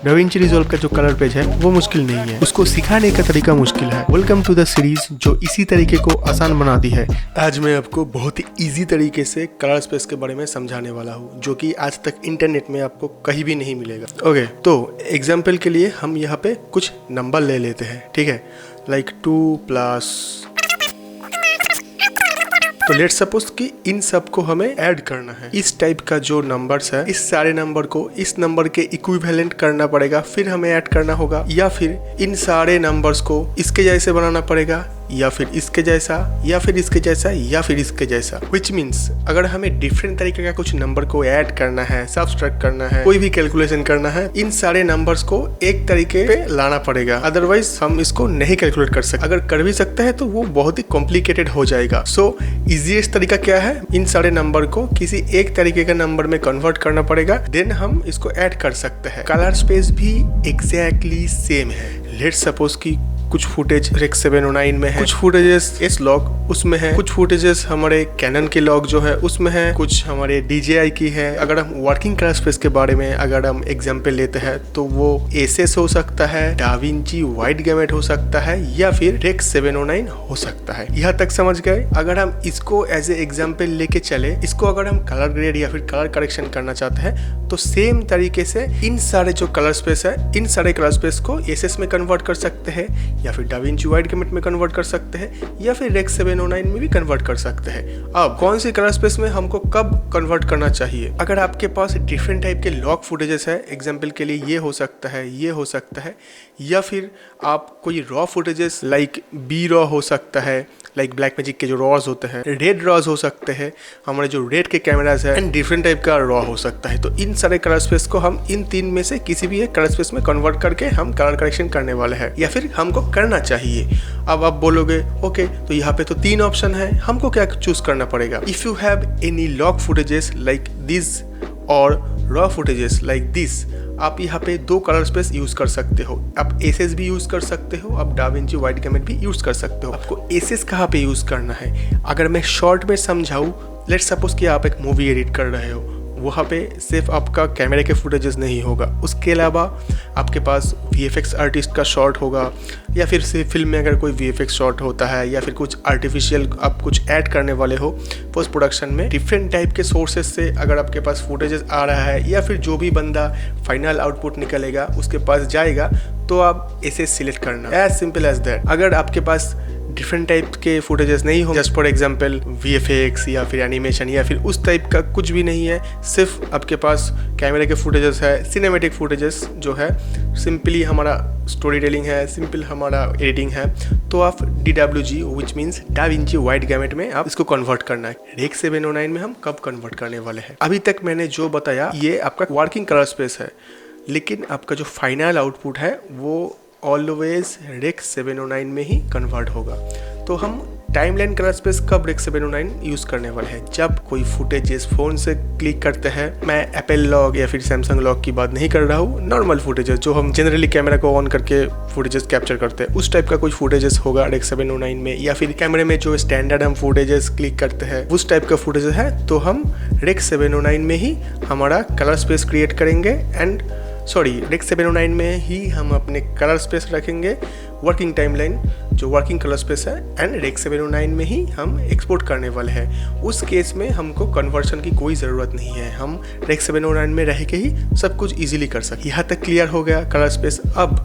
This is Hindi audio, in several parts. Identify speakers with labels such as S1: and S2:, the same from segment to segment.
S1: डाविंची रिजॉल्व का जो कलर पेज है वो मुश्किल नहीं है, उसको सिखाने का तरीका मुश्किल है। वेलकम टू द सीरीज जो इसी तरीके को आसान बनाती है। आज मैं आपको बहुत ही इजी तरीके से कलर स्पेस के बारे में समझाने वाला हूँ, जो कि आज तक इंटरनेट में आपको कहीं भी नहीं मिलेगा। ओके, तो एग्जाम्पल के लिए हम यहाँ पे कुछ नंबर ले लेते हैं, ठीक है, लाइक 2+। तो लेट्स सपोज कि इन सब को हमें ऐड करना है। इस टाइप का जो नंबर्स है, इस सारे नंबर को इस नंबर के इक्विवेलेंट करना पड़ेगा, फिर हमें ऐड करना होगा, या फिर इन सारे नंबर्स को इसके जैसे बनाना पड़ेगा, या फिर इसके जैसा, या फिर इसके जैसा, या फिर इसके जैसा। विच मीन्स अगर हमें डिफरेंट तरीके का कुछ नंबर को ऐड करना है, सब्सट्रैक्ट करना है, कोई भी कैलकुलेशन करना है, इन सारे नंबर्स को एक तरीके पे लाना पड़ेगा, अदरवाइज हम इसको नहीं कैलकुलेट कर सकते। अगर कर भी सकते हैं तो वो बहुत ही कॉम्प्लिकेटेड हो जाएगा। सो इजीएस्ट तरीका क्या है, इन सारे नंबर को किसी एक तरीके का नंबर में कन्वर्ट करना पड़ेगा, देन हम इसको ऐड कर सकते हैं। कलर स्पेस भी एग्जैक्टली सेम है। लेट्स सपोज कि कुछ फुटेज रेक 709 में है, कुछ फुटेजेस एस लॉग उसमें है, कुछ फुटेजेस हमारे कैनन के लॉग जो है उसमें है, कुछ हमारे DJI की है। अगर हम वर्किंग कलर स्पेस के बारे में अगर हम एग्जांपल लेते हैं तो वो एसएस हो सकता है, डाविंची वाइड गैमेट हो सकता है, या फिर रेक 709 हो सकता है। यहाँ तक समझ गए। अगर हम इसको एज ए एग्जाम्पल लेके चले, इसको अगर हम कलर ग्रेड या फिर कलर करेक्शन करना चाहते हैं तो सेम तरीके से इन सारे जो कलर स्पेस है, इन सारे कलर स्पेस को एसएस में कन्वर्ट कर सकते हैं, या फिर डाविंची वाइड गैमेट में कन्वर्ट कर सकते हैं, या फिर रेक 709 में भी कन्वर्ट कर सकते हैं। अब कौन सी कलर स्पेस में हमको कब कन्वर्ट करना चाहिए? अगर आपके पास डिफरेंट टाइप के लॉग फुटेजेस है, एग्जांपल के लिए ये हो सकता है, ये हो सकता है, या फिर आप कोई raw footages like B raw हो सकता है, लाइक ब्लैक मैजिक के जो रॉज होते हैं, रेड रॉज हो सकते हैं, हमारे जो रेड के कैमराज है, एंड डिफरेंट टाइप का रॉ हो सकता है। तो इन सारे कलर स्पेस को हम इन तीन में से किसी भी एक कलर स्पेस में कन्वर्ट करके हम कलर करेक्शन करने वाले हैं, या फिर हमको करना चाहिए। अब आप बोलोगे ओके, तो यहाँ पे तो तीन ऑप्शन है, हमको क्या चूज करना पड़ेगा? If you have any log footages like this और रॉ फुटेजेस लाइक दिस, आप यहाँ पे दो कलर स्पेस यूज कर सकते हो। आप एसएस भी यूज कर सकते हो, आप डाविंची वाइड गैमेट भी यूज कर सकते हो। आपको एसएस कहाँ पे यूज करना है? अगर मैं शॉर्ट में समझाऊँ, लेट्स सपोज कि आप एक मूवी एडिट कर रहे हो, वहाँ पे सिर्फ आपका कैमरे के फुटेजेस नहीं होगा, उसके अलावा आपके पास VFX आर्टिस्ट का शॉट होगा, या फिर सिर्फ फिल्म में अगर कोई VFX शॉट होता है, या फिर कुछ आर्टिफिशियल आप कुछ ऐड करने वाले हो पोस्ट प्रोडक्शन में, डिफरेंट टाइप के सोर्सेज से अगर आपके पास फुटेजेस आ रहा है, या फिर जो भी बंदा फाइनल आउटपुट निकलेगा उसके पास जाएगा, तो आप इसे सिलेक्ट करना, एज सिंपल एज दैट। अगर आपके पास डिफरेंट टाइप के फुटेजेस नहीं हो, जस्ट फॉर एग्जांपल VFX या फिर एनिमेशन या फिर उस टाइप का कुछ भी नहीं है, सिर्फ आपके पास कैमरे के फुटेजेस है, सिनेमेटिक फुटेजेस जो है, सिंपली हमारा स्टोरी टेलिंग है, सिंपल हमारा एडिटिंग है, तो आप DWG which means da Vinci wide gamete में आप इसको कन्वर्ट करना है। रेक 709 में हम कब कन्वर्ट करने वाले हैं? अभी तक मैंने जो बताया ये आपका वर्किंग कलर स्पेस है, लेकिन आपका जो फाइनल आउटपुट है वो ऑलवेज रेक 709 में ही कन्वर्ट होगा। तो हम टाइमलाइन कलर स्पेस कब रेक 709 यूज़ करने वाले हैं? जब कोई फुटेजेस फ़ोन से क्लिक करते हैं, मैं एप्पल लॉग या फिर सैमसंग लॉग की बात नहीं कर रहा हूँ, नॉर्मल फुटेजेस जो हम जनरली कैमरा को ऑन करके फुटेजेस कैप्चर करते हैं, उस टाइप का कुछ फुटेजेस होगा रेक 709 में, या फिर कैमरे में जो स्टैंडर्ड हम फुटेजेस क्लिक करते हैं उस टाइप का फुटेजेस है, तो हम रेक 709 में ही हमारा कलर स्पेस क्रिएट करेंगे, एंड रेक 709 में ही हम अपने कलर स्पेस रखेंगे, वर्किंग टाइमलाइन जो वर्किंग कलर स्पेस है, एंड रेक 709 में ही हम एक्सपोर्ट करने वाले हैं। उस केस में हमको कन्वर्शन की कोई ज़रूरत नहीं है, हम रेक 709 में रह के ही सब कुछ इजीली कर सकते। यहाँ तक क्लियर हो गया कलर स्पेस। अब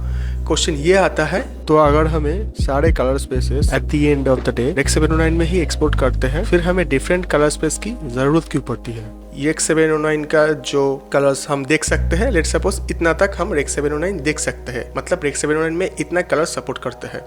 S1: क्वेश्चन ये आता है, तो अगर हमें सारे colour spaces at the end of the day Rec 709 में ही एक्सपोर्ट करते हैं, फिर हमें डिफरेंट कलर स्पेस की ज़रूरत क्यों पड़ती है? रेक 709 का जो कलर्स हम देख सकते हैं, लेट्स सपोज इतना तक हम रेक 709 देख सकते हैं, मतलब रेक 709 में इतना कलर सपोर्ट करते हैं।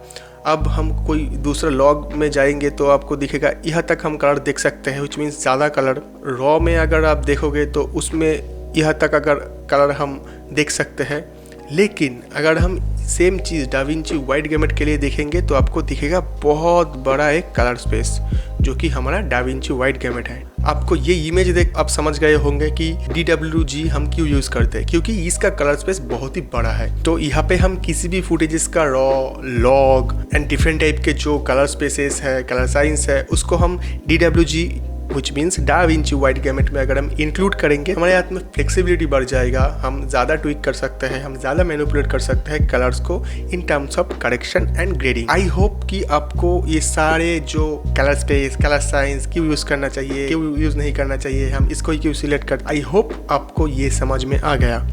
S1: अब हम कोई दूसरा लॉग में जाएंगे तो आपको दिखेगा यहाँ तक हम कलर देख सकते हैं, विच मीन्स ज़्यादा कलर। रॉ में अगर आप देखोगे तो उसमें यहाँ तक अगर कलर हम देख सकते हैं, लेकिन अगर हम सेम चीज़ डाविंची वाइड गैमेट के लिए देखेंगे तो आपको दिखेगा बहुत बड़ा एक कलर स्पेस, जो कि हमारा डाविंची वाइड गैमेट है। आपको ये इमेज देख आप समझ गए होंगे कि DWG हम क्यों यूज़ करते हैं, क्योंकि इसका कलर स्पेस बहुत ही बड़ा है। तो यहाँ पे हम किसी भी फुटेजेस का raw, log and different type के जो कलर स्पेसेस है, कलर साइंस है, उसको हम DWG which means da Vinci white gamete में अगर हम इंक्लूड करेंगे हमारे हाथ में फ्लेक्सिबिलिटी बढ़ जाएगा, हम ज़्यादा ट्विक कर सकते हैं, हम ज़्यादा मैनिपुलेट कर सकते हैं कलर्स को in terms of correction and grading. I hope कि आपको ये सारे जो कलर स्पेस, कलर साइंस क्यों यूज़ करना चाहिए, क्यों यूज़ नहीं करना चाहिए, हम इसको क्यों सिलेक्ट कर, आई होप आपको ये समझ में आ गया।